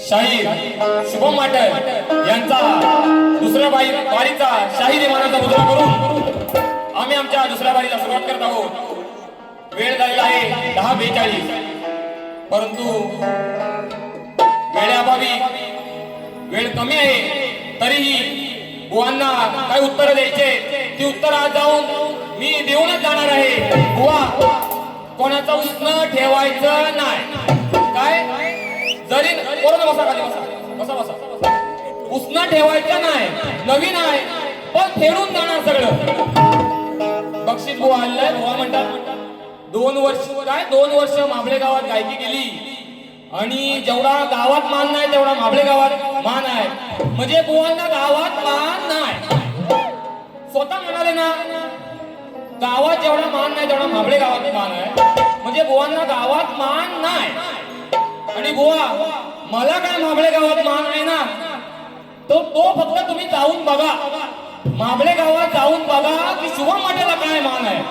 शाहीर शुभम माटल यांचा दुसऱ्या बारीचा शाहीर मानाचा मुद्रा करून आम्ही आमच्या दुसऱ्या बारीला सुरुवात करत आहोत। वेळ झालेला आहे 10:42, परंतु वेळेअभावी वेळ कमी आहे, तरीही बुवांना काय उत्तर द्यायचे ती उत्तर आज जाऊन मी देऊनच जाणार आहे। बुवा, कोणाचं उष्ण ठेवायचं नाही, काय जरी कोरोना बसा खाली बसा बसा बसा, उष्ण ठेवायचं नाही, नवीन आहे पण फेडून जाणार सगळं। बक्षीस बुवा आलाय, बुवा म्हणतात 2 वर्ष काय 2 वर्ष माबळे गावात गायकी केली आणि जेवढा गावात मान नाही तेवढा माबळे गावात मान आहे। म्हणजे बुवांना गावात मान नाही, स्वतः म्हणाले ना गावात जेवढा मान नाही तेवढा माबळे गावात मान आहे। म्हणजे बुवांना गावात मान नाही आणि बुवा मला काय माबळे गावात मान आहे ना, तो फक्त तुम्ही जाऊन बघा, माबळे गावात जाऊन बघा की शुभम माटेला काय मान आहे।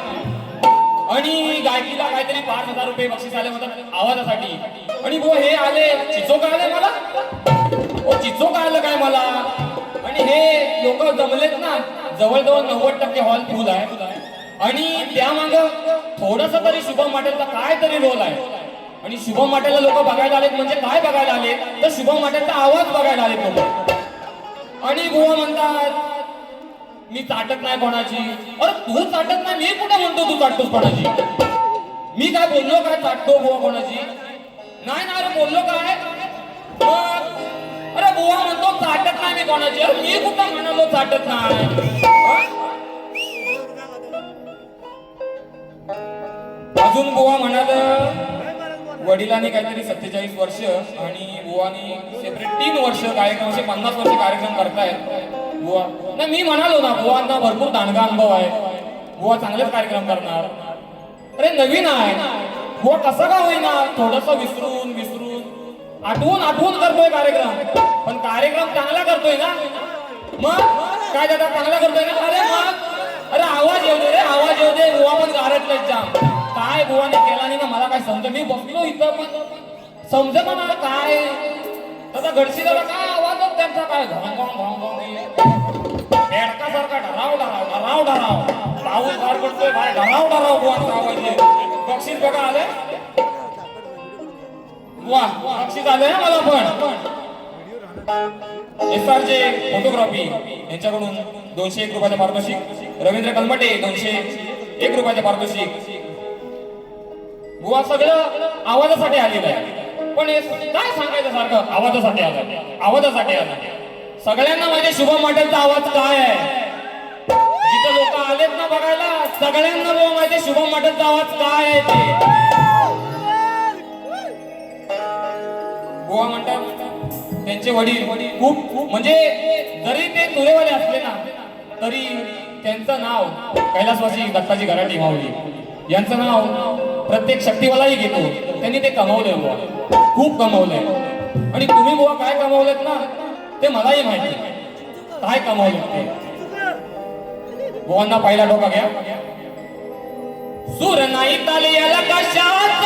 आणि गायकीला काहीतरी 5,000 रुपये बक्षीस आले म्हणतात आवाजासाठी, आणि बुवा हे आले चिचोका आले मला, ओ चिचोका आलं काय मला। आणि हे लोक जमलेत ना, जवळजवळ 90% हॉल फुल आहे आणि त्यामाग थोडस तरी शुभम माटेलचा काय तरी रोल आहे। आणि शुभम माटेलला लोक बघायला आलेत, म्हणजे काय बघायला आले तर शुभम माटेलचा आवाज बघायला आलेत लोक। आणि बुवा म्हणतात मी चाटत नाही कोणाची, अरे तू चाटत नाही, मी कुठे म्हणतो तू चाटतोस कोणाची, मी काय बोललो काय चाटतो बुवा कोणाची, नाही ना अरे बोललो काय, अरे बुवा म्हणतो चाटत नाही मी कोणाची, अरे मी कुठं म्हणालो चाटत नाही। अजून बुवा म्हणाल वडिलांनी काहीतरी 47 वर्ष आणि बुवानी सेपरेट 3 वर्ष कार्यक्रम, असे 50 वर्ष कार्यक्रम करतायत बुवा। नाही मी म्हणालो ना बुवांना भरपूर दांडगा अनुभव आहे, बुवा चांगलेच कार्यक्रम करणार। अरे नवीन आहे बुवा, कसं का होईना थोडस विसरून विसरून आठवून करतोय कार्यक्रम, पण कार्यक्रम चांगला करतोय ना, मग काय दादा चांगला करतोय ना, अरे मग अरे आवाज येऊ दे रे, आवाज येऊ दे, बुवा पण गारटलाय जाम, काय बुवाने केला नाही ना मला काय समज, मी बसलो इथं पण समज मला काय तसा घडशीला काय आवाज त्यांचा काय बेडकासारखा ढराव ढराव ढराव ढराव, पाऊस बाहेर पडतोय बाहेर ढराव ढराव बुवांचा आवाज आहे। बक्षीस बघा आलंय, वा बक्षीस आलंय ना मला पण। SRJ फोटोग्राफी यांच्याकडून 201 रुपयाचं पारितोषिक, रवींद्र कलमटे 201 रुपयाचं पारितोषिक। बुवा सगळं आवाजासाठी आलेलं आहे, पण काय सांगायचं सारखं आवाजासाठी आलं, आवाजासाठी आलं। सगळ्यांना माझे शुभम माटेलचा आवाज काय आहे, जिथं लोक आलेत ना बघायला सगळ्यांना बुवा माझे शुभम माटेलचा आवाज काय आहे ते बुवा म्हणतात। त्यांचे वडील खूप म्हणजे जरी ते तुरेवाले असले ना तरी त्यांचं नाव कैलासवासी दत्ताजी गराटी माऊली यांचं नाव प्रत्येक शक्तीवालाही घेतो, त्यांनी ते कमावलंय बुवा, खूप कमावलंय। आणि तुम्ही बुवा काय कमावलेत ना ते मलाही माहिती काय कमावलेत ते। बुवांना पहिला डोका घ्या, सूर नाही ताली याला कशात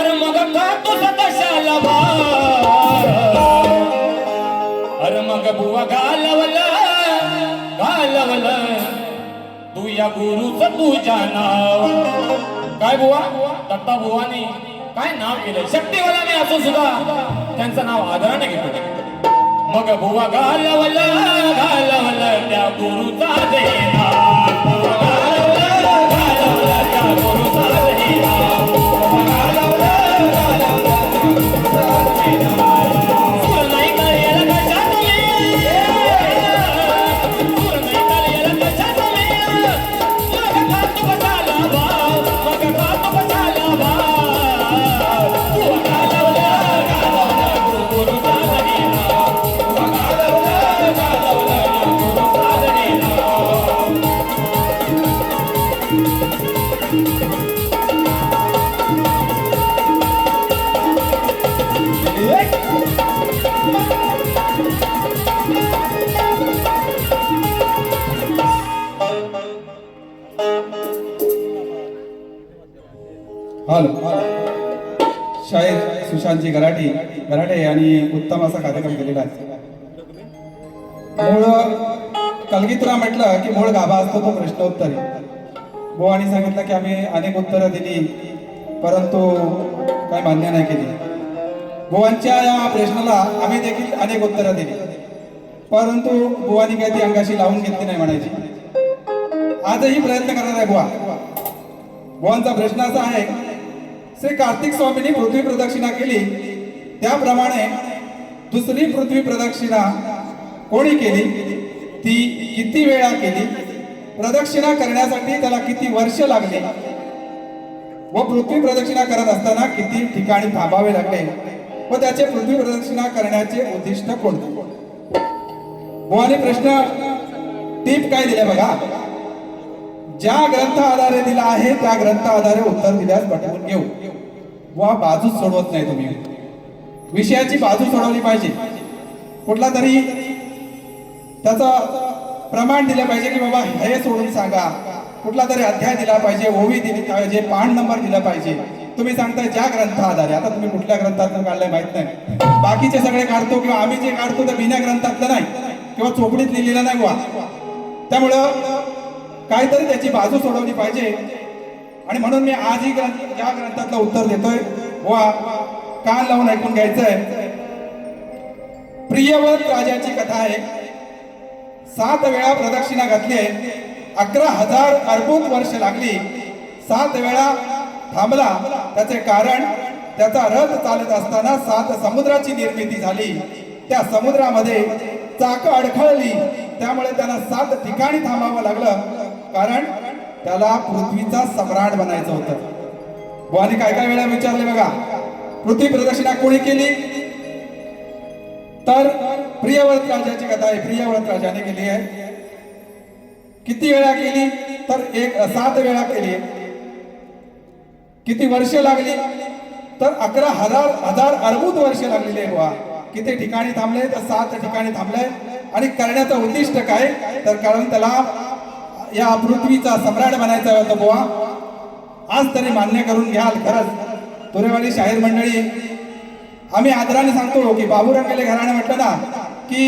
अरे मग का तुझं कशाला भार अरे मग बुवा घालवलं तू या गुरुचं तुझ्या नाव काय बुवा दत्ता बुवानी काय नाव केलंय शक्तिवालाने असं सुद्धा त्यांचं नाव आदराने घेतो मग बुवा घालवलं त्या गुरुचा देना त्या गुरुचा देना हॅलो शाहीर सुशांतजी गराठे यांनी उत्तम असा कार्यक्रम केलेला आहे. मूळ कलगीतुरा म्हटलं की मूळ गाभा असतो तो प्रश्नोत्तरी. बुवानी सांगितलं की आम्ही अनेक उत्तरं दिली परंतु काय मान्य नाही केली. बुवांच्या या प्रश्नाला आम्ही देखील अनेक उत्तरं दिली परंतु बुवानी काही ती अंगाशी लावून घेतली नाही म्हणायची. आजही प्रयत्न करणार आहे बुवांचा प्रश्न असा आहे श्री कार्तिक स्वामींनी पृथ्वी प्रदक्षिणा केली त्याप्रमाणे दुसरी पृथ्वी प्रदक्षिणा कोणी केली ती किती वेळा केली प्रदक्षिणा करण्यासाठी त्याला किती वर्ष लागली व पृथ्वी प्रदक्षिणा करत असताना किती ठिकाणी थांबावे लागले व त्याचे पृथ्वी प्रदक्षिणा करण्याचे उद्दिष्ट कोणते. बुवानी प्रश्न टीप काय दिले बघा ज्या ग्रंथ आधारे दिला आहे त्या ग्रंथ आधारे उत्तर दिल्यास पटवून घेऊ वा बाजूच सोडवत नाही तुम्ही विषयाची बाजू सोडवली पाहिजे कुठला तरी त्याचा प्रमाण दिले पाहिजे की बाबा हे सोडून सांगा कुठला तरी अध्याय दिला पाहिजे ओवी दिली पाहिजे पान नंबर दिला पाहिजे. तुम्ही सांगताय ज्या ग्रंथ आधारे आता तुम्ही कुठल्या ग्रंथातून काढलंय माहित नाही बाकीचे सगळे काढतो किंवा आम्ही जे काढतो ते बिना ग्रंथातलं नाही किंवा चोपडीत लिहिलेलं नाही बुवा त्यामुळं काहीतरी त्याची बाजू सोडवली पाहिजे आणि म्हणून मी आजही या ग्रंथातलं उत्तर देतोय वा कान लावून ऐकून घ्यायचंय. प्रियव्रत राजाची कथा आहे. 7 वेळा प्रदक्षिणा घातली 11,000 अर्बुद वर्ष लागली 7 वेळा थांबला त्याचे कारण त्याचा रथ चालत असताना 7 समुद्राची निर्मिती झाली त्या समुद्रामध्ये चाक अडखळली त्यामुळे त्याला 7 ठिकाणी थांबावं लागलं कारण त्याला पृथ्वीचा सम्राट बनायचं होतं. बुवानी काय वेळा विचारले बघा पृथ्वी प्रदक्षिणा कोणी केली तर प्रियव्रत राजाची कथा आहे. प्रियव्रत राजाने केली आहे. किती वेळा केली तर 7 वेळा केली. किती वर्ष लागली तर 11,000 अर्बुद वर्ष लागलेली आहे बुवा. किती ठिकाणी थांबले तर 7 ठिकाणी थांबले आणि करण्याचं उद्दिष्ट काय तर कारण त्याला या पृथ्वीचा सम्राट बनायचा होता बुवा. आज तरी मान्य करून घ्याल खरंच तुरेवाडी शाहीर मंडळी आम्ही आदराने सांगतो की बाबूरंगले घराणे म्हटलं ना की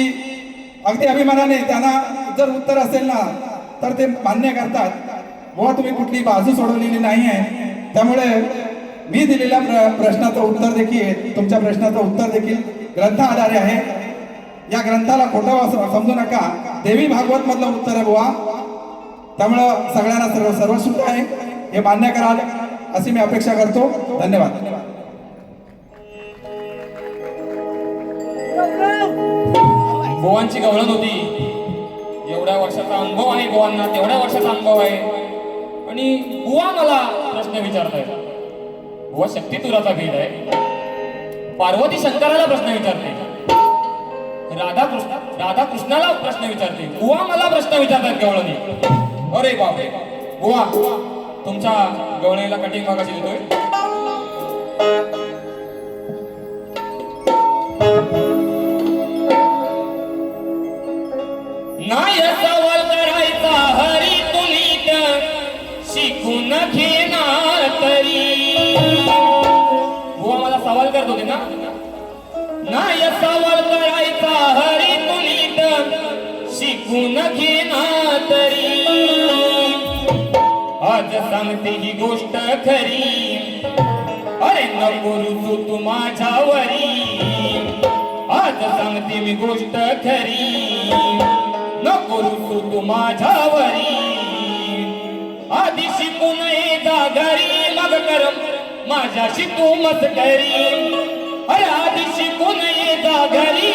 अगदी अभिमानाने त्यांना जर उत्तर असेल ना तर ते मान्य करतात बुवा तुम्ही कुठली बाजू सोडवलेली नाही आहे त्यामुळे मी दिलेल्या प्रश्नाचं उत्तर देखील तुमच्या प्रश्नाचं उत्तर देखील ग्रंथ आधारे आहे. या ग्रंथाला खोटं समजू नका देवी भागवत मधलं उत्तर आहे बुवा त्यामुळं सगळ्यांना सर्वश्रुत आहे हे मान्य कराल अशी मी अपेक्षा करतो. धन्यवाद. बुवांची गवळण होती एवढ्या वर्षाचा अनुभव आहे बुवांना तेवढ्या वर्षाचा अनुभव आहे आणि बुवा मला प्रश्न विचारतायत. बुवा शक्तितुराचा भेद आहे पार्वती शंकराला प्रश्न विचारते राधा कृष्णाला प्रश्न विचारते बुवा मला प्रश्न विचारतात गवळणी. अरे बापरे बुवा तुमच्या गवळणीला कटिंग मागाशी देतोय. नाही सवाल करायचा हरी तुम्ही शिकून घेणार तरी शिकून घेना तरी आज सांगते ही गोष्ट खरी अरे नको रुसू तू माझ्यावरी आज सांगते मी गोष्ट खरी नको रुसू तू माझ्यावरी आधी शिकून ये जा घरी मग कर माझ्याशी तू मस्करी अरे आधी शिकून ये जा घरी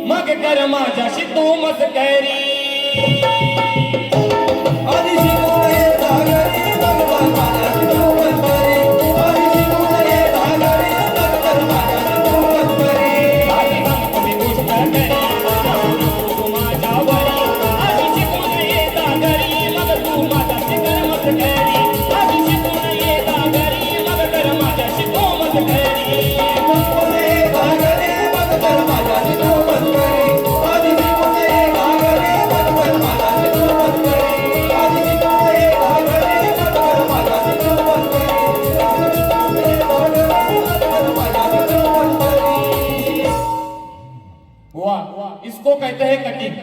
मग कर माझ्याशी तू मस्करी आधी शिकून ये जा घरी मग कर माझ्याशी तू मस्करी आधी शिकून ये जा घरी मग कर माझ्याशी तू मस्करी आधी सांगतो मी गोष्ट खरी तू माझ्यावरी आधी शिकून ये जा घरी मग तू माझ्याशी कर मस्करी आधी शिकून ये जा घरी मग कर माझ्याशी तू मस्करी शिकून ये जा घरी मग कर माझ्याशी तू मस्करी आधी शिकून ये जा घरी मग कर माझ्याशी तू मस्करी आधी शिकून ये जा घरी मग कर माझ्याशी तू मस्करी आधी शिकून ये जा घरी मग कर माझ्याशी तू मस्करी बुवा इसको कहते हैं कटिंग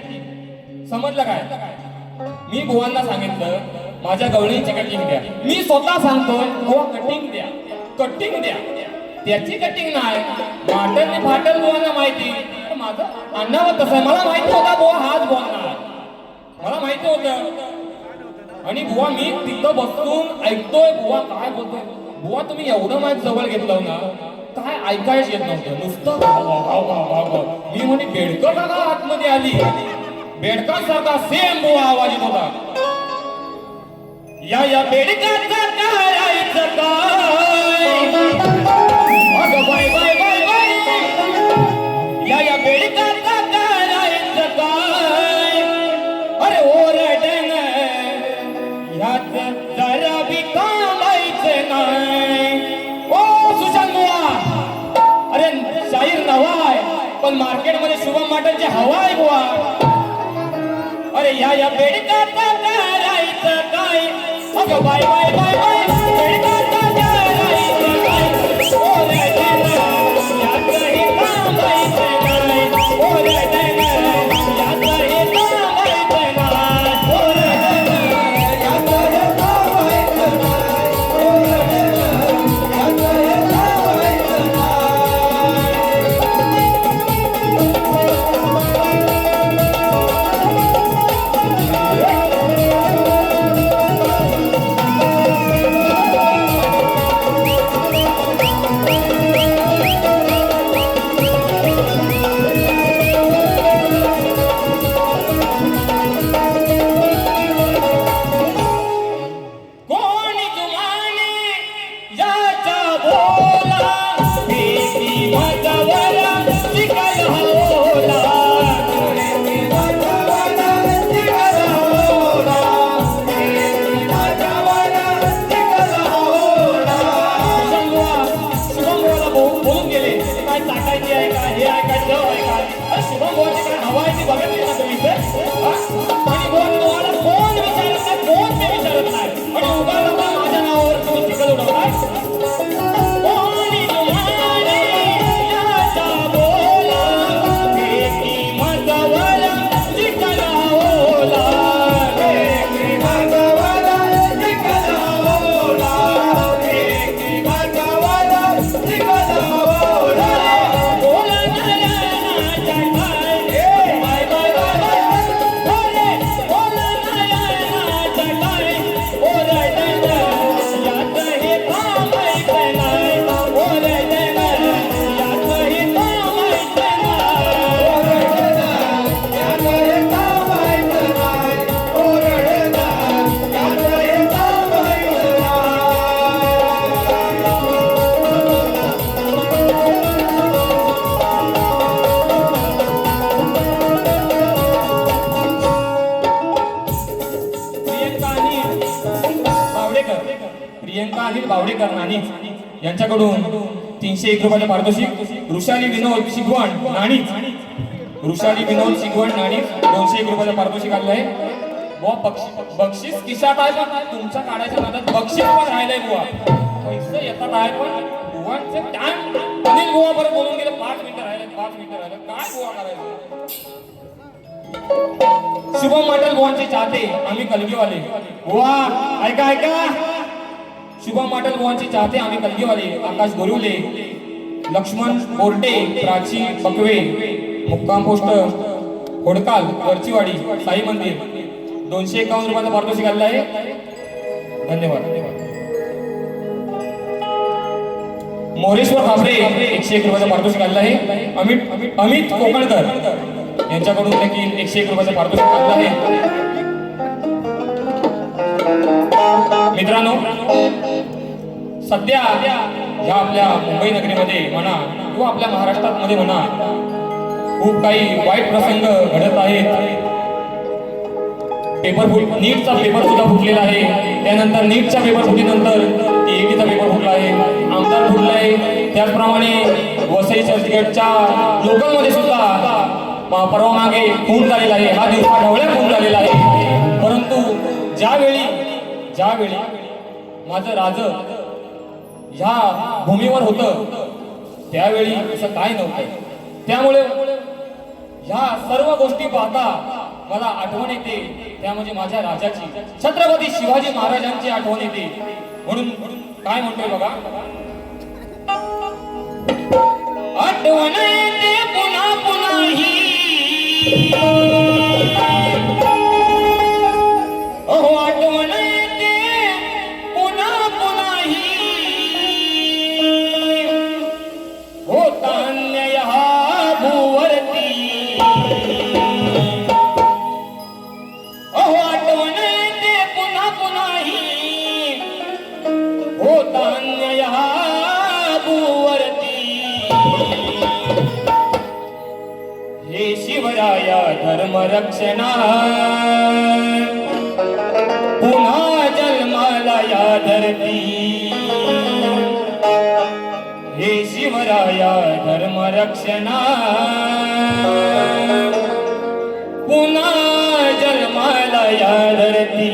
समजलं काय मी बुवांना सांगितलं माझ्या गवळीची कटिंग द्या मी स्वतः सांगतोय बुवा कटिंग द्या कटिंग द्या त्याची कटिंग नाही फाटल फाटल बुवांना माहिती पण माझं अण्णावर तसं आहे मला माहिती होता बुवा हाच बोलणार मला माहिती होतं आणि बुवा मी तिथं बसून ऐकतोय बुवा काय बोलतोय बुवा तुम्ही एवढं माझ्या जवळ घेतलं ना काय ऐकायच येत नव्हतं नुसतं भाव, भाव, भाव, भाव, भाव. मी म्हणे बेडकर दादा आतमध्ये आली बेडकांसारखा सेम बुवा आवाज येत होता या बेडकाचा करायचं काय अगं बाय बाय बाय बाय या बेडकाचा करायचं काय अरे ओरडण ह्यात जरा बी थांबायचं नाही ओ सुशांत बुवा अरे शाहीर नवा आहे पण मार्केटमध्ये शुभम माटलची हवा आहे बुवा अरे या बेडकाचा करायचं काय अगं बाय बाय बाय बाय बेडकाचा करायचं काय ओरडण यातही थांबायचं नाही ओरडण यातही थांबायचं नाही ओरडण यातही थांबायचं नाही ओरडण यातही थांबायचं कोणी तुम्हाने याचा बोला भीती माझ्यावर शिकायला होला शुभमला बोलून गेले काय टाकायची आहे का हे आहे काय जव आहे का शुभम बोलते काय हवा आहे ती बघितली ना तुम्ही आणि बोल तुम्हाला कोण विचारत नाही कोण ते विचारत नाही आणि उगा नका माझ्या नावावर तुम्ही चिखल उडवताय कोणी तुम्हाने याचा बोला भीती माझ्यावर चिखल होला प्रियंका अनिल बावडेकर नाणी यांच्याकडून 301 रुपयाचे पारितोषिक ऋषाली विनोद शिगवण नाणी ऋषाली विनोद शिगवण नाणी 201 रुपयाचे पारितोषिक आले आहे बुवा बक्षीस खिशात आहे पण तुमच्या काढायच्या नादात बक्षीस पण राहिलंय बुवा पैसे येतात आहे पण बुवांचे टाइम अनिल बुवा बरं बोलून गेले 5 मिनिटं राहिले 5 मिनिटं राहिले काय बुवा करायचं शुभम माटल बुवांचे चाहते आम्ही कलगीवाले. वा ऐका ऐका. शुभम माटल बुवांचे चाहते आम्ही कलगीवाले. आकाश गोरुले, लक्ष्मण बोर्टे, प्राची पकवे, मुक्काम पोस्ट होडकाल, वरचीवाडी, साई मंदिर 251 रुपयाचा पारितोषिक आलेला आहे. धन्यवाद. मोरेश्वर खापरे 101 रुपयाचा पारितोषिक आलेला आहे. अमित कोकणकर यांच्याकडून देखील 101 रुपयाचा पारितोषिक आलेला आहे. मित्रांनो, सध्या ह्या आपल्या मुंबई नगरीमध्ये म्हणा किंवा आपल्या महाराष्ट्रामध्ये म्हणा खूप काही वाईट प्रसंग घडत आहेत. नीटचा पेपर सुद्धा फुटलेला आहे. त्यानंतर नीटच्या पेपर फुटीनंतर टीईटीचा पेपर फुटला आहे, आमदार फुटला आहे. त्याचप्रमाणे वसई चर्चगेटच्या लोकलमध्ये सुद्धा परवा मागे खून झालेला आहे. हा दिवसा ढवळ्या खून झालेला आहे. परंतु ज्यावेळी माझं राज ह्या भूमीवर होतं त्यावेळी असं काय नव्हतं. त्यामुळे ह्या सर्व गोष्टी पाहता मला आठवण येते त्या म्हणजे माझ्या राजाची, छत्रपती शिवाजी महाराजांची आठवण येते. म्हणून काय म्हणतोय बघा. आठवण येते पुन्हा पुन्हा ही, अहो आठवण येते पुन्हा पुन्हा ही, होता अन्याय हा भूवरती. अहो आठवण येते पुन्हा पुन्हा ही, होता अन्याय हा भूवरती. हे शिवराया धर्मरक्षणा पुन्हा जन्माला या धरती. हे शिवराया धर्मरक्षणा पुन्हा जन्माला या धरती.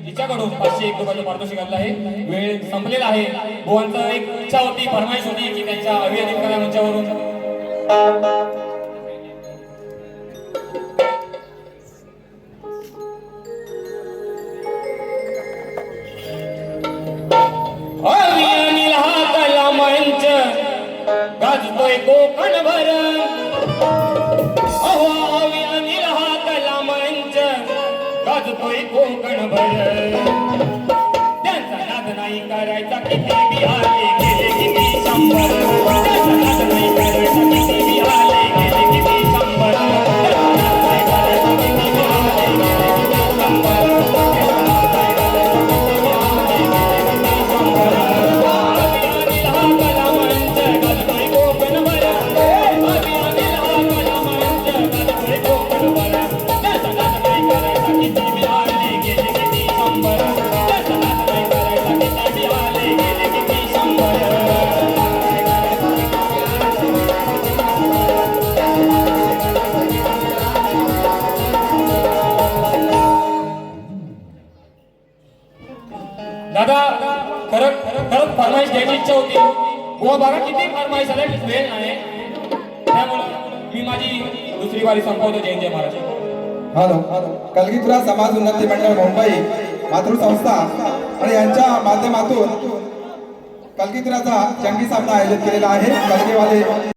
हिच्याकडून 501 रुपयाचं पारितोषिक आलेलं आहे. वेळ संपलेला आहे. बुवांचं एक इच्छा होती, फरमाईश होती की त्यांच्या अभियानिक कला मंचावरून अभियानीला हा कला मंच गाजतोय कोकणभर. अहो अभियानीला हा कला मंच गाजतोय कोकणभर. त्यांचा नाद नाही करायचा किती बिहारी गेले किती दादा खरंच फरमाईश घ्यायची इच्छा होती. बुवा बघा किती फरमाईश आल्या, वेळ नाही. त्यामुळं मी माझी दुसरी वारी संपवतो. जय जय महाराज. हॅलो, कलगीतुरा समाज उन्नती मंडळ मुंबई मातृसंस्था आणि यांच्या माध्यमातून कलगीतुराचा जंगी सामना आयोजित केलेला आहे. कलगीवाले